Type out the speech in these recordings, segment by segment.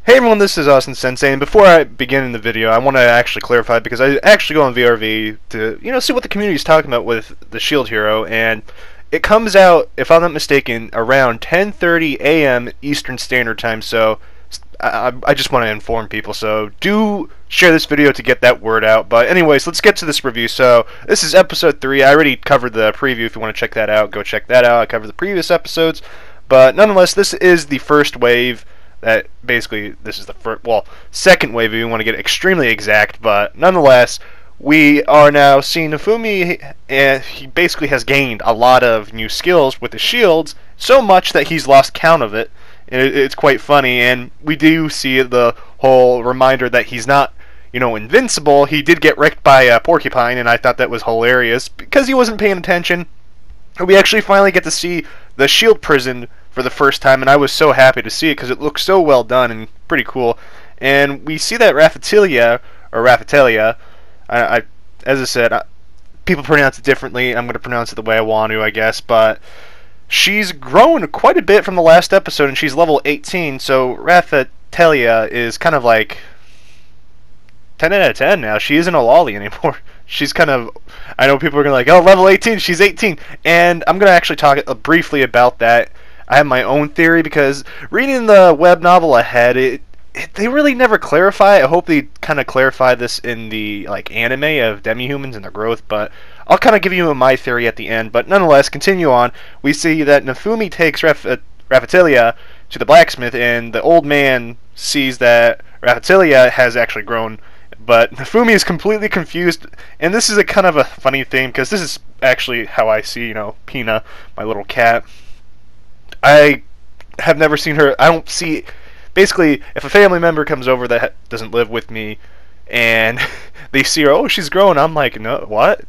Hey everyone, this is Austin-Sensei, and before I begin in the video, I want to actually clarify, because I actually go on VRV to, see what the community is talking about with the Shield Hero, and it comes out, if I'm not mistaken, around 10:30 a.m. Eastern Standard Time, so I just want to inform people, so do share this video to get that word out. But anyways, let's get to this review. So this is episode 3. I already covered the preview. If you want to check that out, go check that out. I covered the previous episodes, but nonetheless, this is the first wave. That basically, this is the first, second wave if you want to get extremely exact, but nonetheless, we are now seeing Nafumi, and he basically has gained a lot of new skills with the shields, so much that he's lost count of it. It's quite funny, and we do see the whole reminder that he's not, invincible. He did get wrecked by a porcupine, and I thought that was hilarious, because he wasn't paying attention. We actually finally get to see the shield prison for the first time, and I was so happy to see it because it looks so well done and pretty cool. And we see that Raphtalia, as I said, people pronounce it differently. I'm going to pronounce it the way I want to, I guess, but she's grown quite a bit from the last episode, and she's level 18, so Raphtalia is kind of like 10 out of 10 now. She isn't a lolly anymore. She's kind of, I know people are going to like, oh, level 18, she's 18, and I'm going to actually talk briefly about that. I have my own theory, because reading the web novel ahead, they really never clarify. I hope they kind of clarify this in the anime of demi-humans and their growth, but I'll kind of give you my theory at the end. But nonetheless, continue on. We see that Nafumi takes Raphtalia to the blacksmith, and the old man sees that Raphtalia has actually grown, but Nafumi is completely confused, and this is a kind of a funny thing, because this is actually how I see, Pina, my little cat. I have never seen her. I don't see. Basically, if a family member comes over that doesn't live with me, and they see her, oh, she's grown, I'm like, no, what?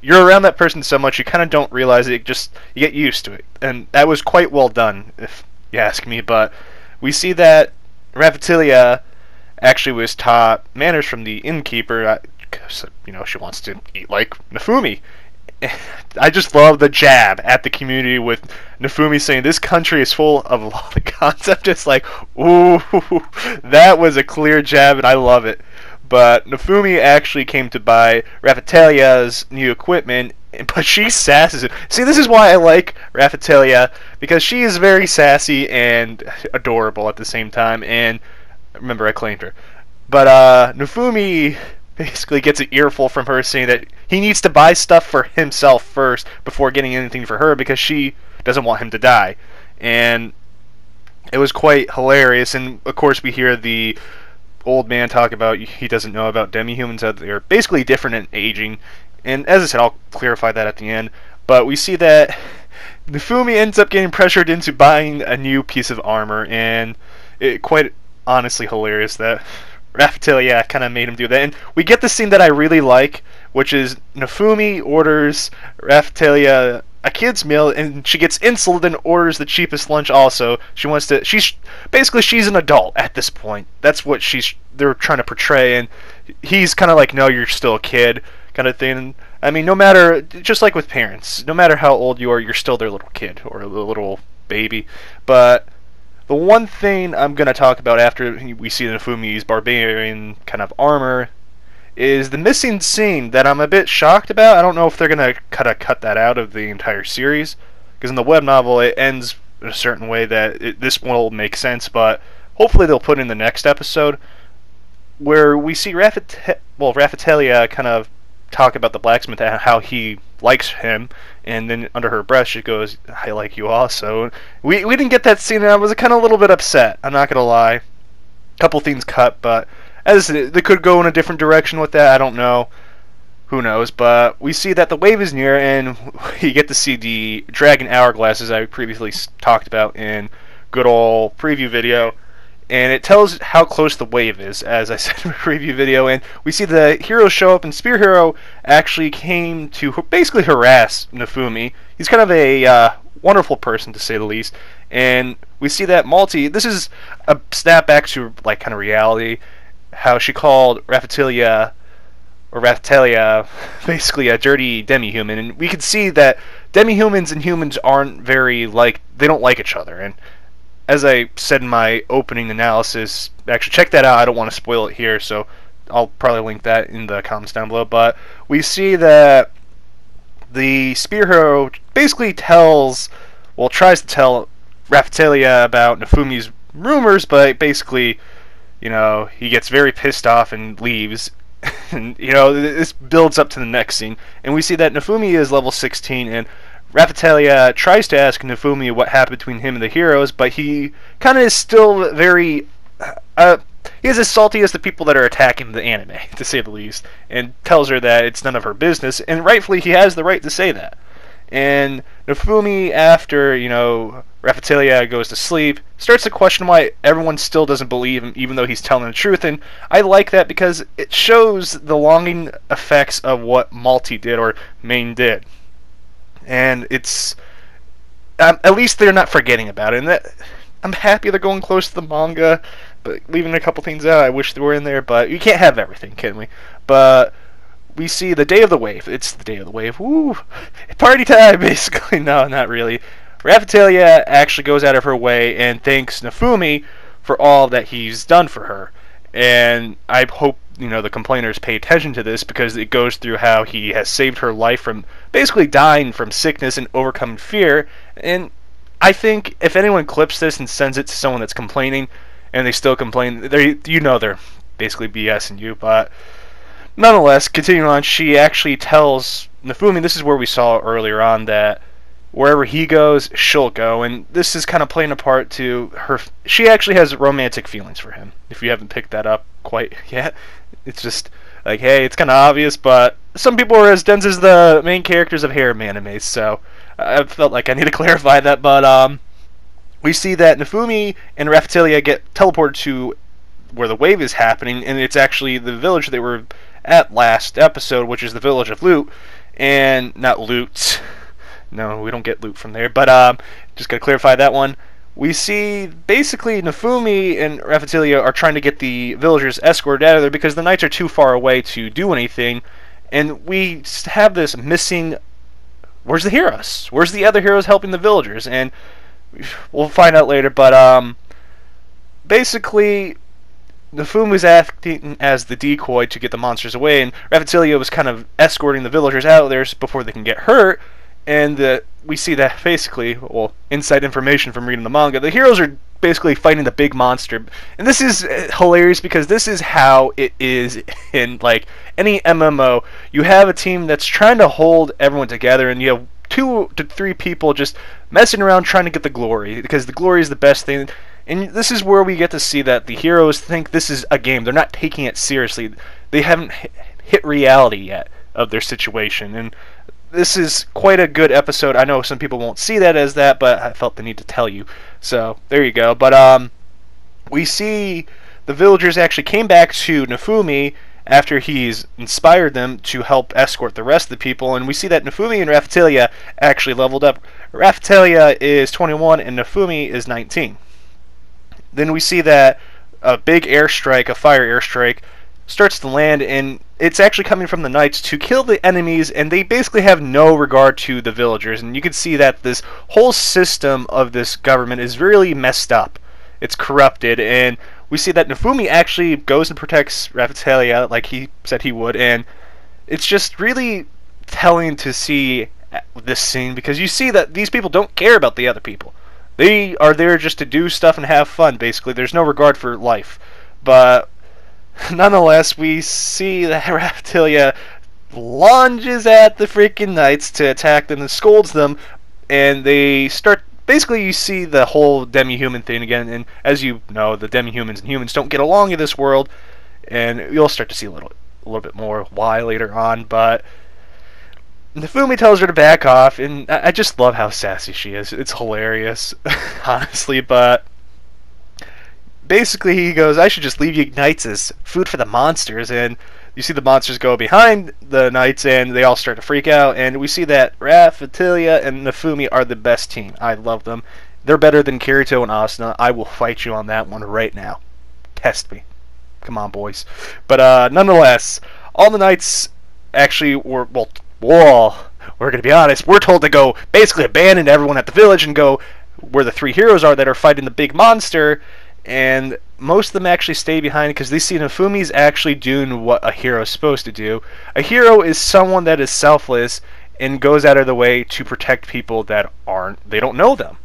You're around that person so much, you kind of don't realize it. You get used to it, and that was quite well done, if you ask me. But we see that Raphtalia actually was taught manners from the innkeeper. She wants to eat like Nafumi. I just love the jab at the community with Nafumi saying this country is full of a lot of concept. It's like, ooh, that was a clear jab, and I love it. But Nafumi actually came to buy Raphtalia's new equipment, but she sasses it. See, this is why I like Raphtalia, because she is very sassy and adorable at the same time, and remember, I claimed her. But Nafumi basically gets an earful from her saying that he needs to buy stuff for himself first before getting anything for her, because she doesn't want him to die. And it was quite hilarious. And of course we hear the old man talk about he doesn't know about demi-humans, that they're basically different in aging. And as I said, I'll clarify that at the end. But we see that Nafumi ends up getting pressured into buying a new piece of armor, and it quite honestly hilarious that Raphtalia kind of made him do that. And we get the scene that I really like, which is Nafumi orders Raphtalia a kid's meal, and she gets insulted and orders the cheapest lunch also. She's an adult at this point. That's what they're trying to portray, and he's kind of like, no, you're still a kid kind of thing. I mean, no matter, just like with parents, no matter how old you are, you're still their little kid or a little baby. But the one thing I'm going to talk about after we see Nafumi's barbarian kind of armor is the missing scene that I'm a bit shocked about. I don't know if they're going to cut that out of the entire series, because in the web novel it ends in a certain way that this will make sense, but hopefully they'll put in the next episode, where we see Raphtalia kind of talk about the blacksmith, how he likes him, and then under her breath she goes, I like you also. We didn't get that scene, and I was kind of a little bit upset, I'm not gonna lie. A couple things cut, but as they could go in a different direction with that, I don't know, who knows. But we see that the wave is near, and you get to see the dragon hourglasses I previously talked about in good old preview video, and it tells how close the wave is, as I said in the preview video. And we see the heroes show up, and Spear Hero actually came to basically harass Nafumi. He's kind of a wonderful person, to say the least. And we see that Malty, this is a snapback to kind of reality, how she called Raphtalia basically a dirty demi-human, and we could see that demi-humans and humans aren't very they don't like each other, and as I said in my opening analysis, actually check that out. I don't want to spoil it here, so I'll probably link that in the comments down below. But we see that the Spear Hero basically tries to tell Raphtalia about Nafumi's rumors, but basically, he gets very pissed off and leaves. And, this builds up to the next scene. And we see that Nafumi is level 16, and Raphtalia tries to ask Nafumi what happened between him and the heroes, but he kind of is still very... he is as salty as the people that are attacking the anime, to say the least, and tells her that it's none of her business, and rightfully he has the right to say that. And Nafumi, after, Raphtalia goes to sleep, starts to question why everyone still doesn't believe him, even though he's telling the truth, and I like that because it shows the longing effects of what Malty did, or Main did. And it's... at least they're not forgetting about it, and I'm happy they're going close to the manga, but leaving a couple things out, I wish they were in there, but you can't have everything, can we? But we see the Day of the Wave. It's the Day of the Wave. Woo! Party time, basically. No, not really. Raphtalia actually goes out of her way and thanks Nafumi for all that he's done for her. And I hope, the complainers pay attention to this, because it goes through how he has saved her life from basically dying from sickness and overcoming fear. And I think if anyone clips this and sends it to someone that's complaining, and they still complain, they're basically BSing you. But nonetheless, continuing on, she actually tells Nafumi, this is where we saw earlier on, that wherever he goes, she'll go, and this is kind of playing a part to her. She actually has romantic feelings for him, if you haven't picked that up quite yet. It's just like, hey, it's kind of obvious, but some people are as dense as the main characters of harem animes, so I felt like I need to clarify that. But we see that Nafumi and Raphtalia get teleported to where the wave is happening, and it's actually the village they were at last episode, which is the village of Loot, and not Loot. No, we don't get loot from there, but just gotta clarify that one. We see basically Nafumi and Raphtalia are trying to get the villagers escorted out of there because the knights are too far away to do anything, and we have this missing. Where's the heroes? Where's the other heroes helping the villagers? And we'll find out later, but basically Nafumi was acting as the decoy to get the monsters away, and Raphtalia was kind of escorting the villagers out of there before they can get hurt. And we see that basically, inside information from reading the manga, the heroes are basically fighting the big monster. And this is hilarious because this is how it is in like any MMO. You have a team that's trying to hold everyone together, and you have 2 to 3 people just messing around trying to get the glory, because the glory is the best thing. And this is where we get to see that the heroes think this is a game. They're not taking it seriously. They haven't hit reality yet of their situation. And this is quite a good episode. I know some people won't see that as that, but I felt the need to tell you. So, there you go. But, we see the villagers actually came back to Nafumi after he's inspired them to help escort the rest of the people, and we see that Nafumi and Raphtalia actually leveled up. Raphtalia is 21 and Nafumi is 19. Then we see that a big airstrike, a fire airstrike, starts to land, and it's actually coming from the knights to kill the enemies, and they basically have no regard to the villagers. And you can see that this whole system of this government is really messed up. It's corrupted, and we see that Nafumi actually goes and protects Raphtalia like he said he would, and it's just really telling to see this scene, because you see that these people don't care about the other people. They are there just to do stuff and have fun, basically. There's no regard for life. But nonetheless, we see that Raphtalia lunges at the freaking knights to attack them and scolds them, and they start. Basically, you see the whole demi-human thing again, and as you know, the demi-humans and humans don't get along in this world, and you'll start to see a little bit more why later on. But Nafumi tells her to back off, and I just love how sassy she is. It's hilarious, honestly, but basically he goes, I should just leave you knights as food for the monsters, and you see the monsters go behind the knights, and they all start to freak out, and we see that Raphtalia and Nafumi are the best team. I love them. They're better than Kirito and Asuna. I will fight you on that one right now. Test me. Come on, boys. But nonetheless, all the knights actually were, we're going to be honest, we're told to go basically abandon everyone at the village and go where the three heroes are that are fighting the big monster, and most of them actually stay behind because they see Nafumi's actually doing what a hero is supposed to do. A hero is someone that is selfless and goes out of the way to protect people that they don't know them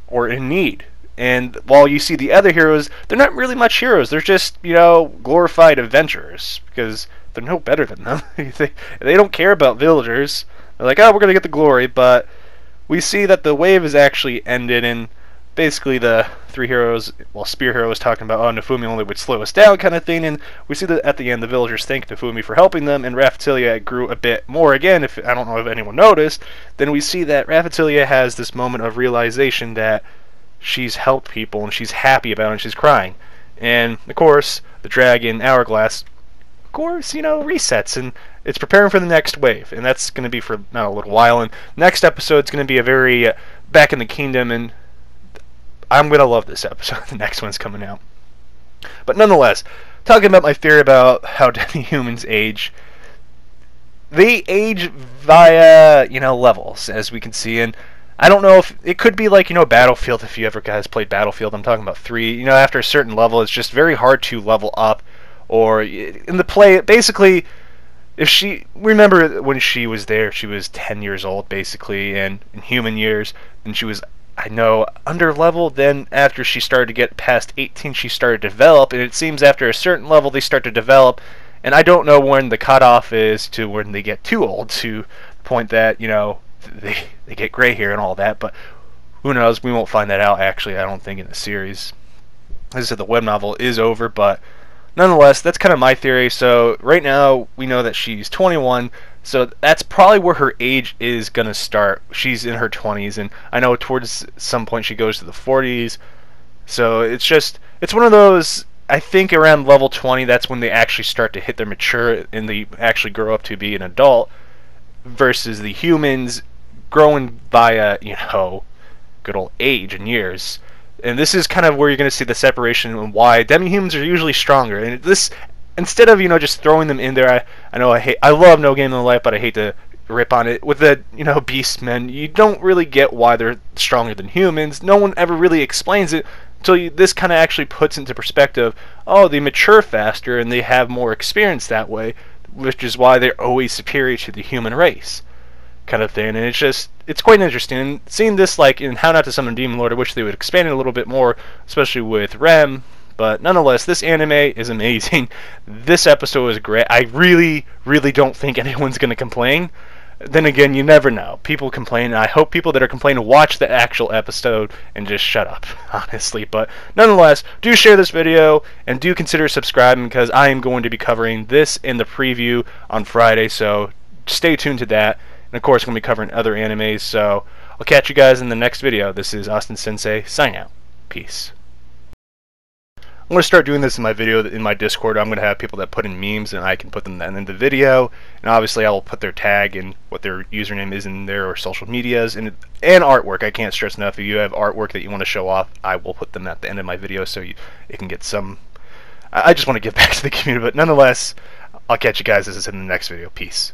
or in need. And while you see the other heroes, they're not really much heroes. They're just, glorified adventurers because they're no better than them. They don't care about villagers. They're like, oh, we're going to get the glory, but we see that the wave has actually ended, and basically the three heroes, Spear Hero was talking about, oh, Nafumi only would slow us down kind of thing, and we see that at the end the villagers thank Nafumi for helping them, and Raphtalia grew a bit more again, if I don't know if anyone noticed. Then we see that Raphtalia has this moment of realization that she's helped people, and she's happy about it, and she's crying. And, of course, the dragon Hourglass, of course, resets, and it's preparing for the next wave, and that's going to be for not a little while, and next episode's going to be a very back in the kingdom, and I'm going to love this episode. The next one's coming out. But nonetheless, talking about my theory about how demi-humans age, they age via, levels, as we can see, and I don't know if it could be like, Battlefield, if you ever guys played Battlefield. I'm talking about 3. After a certain level, it's just very hard to level up, or in the play, basically, remember when she was there, she was 10 years old, basically, and in human years, and she was, under level. Then after she started to get past 18, she started to develop, and it seems after a certain level, they start to develop, and I don't know when the cutoff is to when they get too old, to the point that, they get gray hair and all that, but who knows, we won't find that out, actually, I don't think, in the series. As I said, the web novel is over, but nonetheless, that's kind of my theory. So right now, we know that she's 21, so that's probably where her age is going to start. She's in her 20s, and I know towards some point she goes to the 40s, so it's one of those, I think around level 20, that's when they actually start to hit their mature, and they actually grow up to be an adult, versus the humans growing via, good old age and years. And this is kind of where you're going to see the separation and why demi-humans are usually stronger. And this, instead of, just throwing them in there, I love No Game No Life, but I hate to rip on it. With the, beastmen, you don't really get why they're stronger than humans. No one ever really explains it until this kind of actually puts into perspective, oh, they mature faster and they have more experience that way, which is why they're always superior to the human race, kind of thing. And it's quite interesting. And seeing this, like, in How Not to Summon a Demon Lord, I wish they would expand it a little bit more, especially with Rem. But nonetheless, this anime is amazing. This episode is great. I really, really don't think anyone's going to complain. Then again, you never know. People complain, and I hope people that are complaining watch the actual episode and just shut up, honestly. But nonetheless, do share this video, and do consider subscribing, because I am going to be covering this in the preview on Friday, so stay tuned to that. And of course, I'm going to be covering other animes, so I'll catch you guys in the next video. This is Austin-Sensei, signing out. Peace. I'm going to start doing this in my video, in my Discord. I'm going to have people that put in memes, and I can put them then in the video. And obviously, I will put their tag and what their username is in there, or social medias, and artwork. I can't stress enough, if you have artwork that you want to show off, I will put them at the end of my video, so it can get some... I just want to give back to the community, but nonetheless, I'll catch you guys, as I said, in the next video. Peace.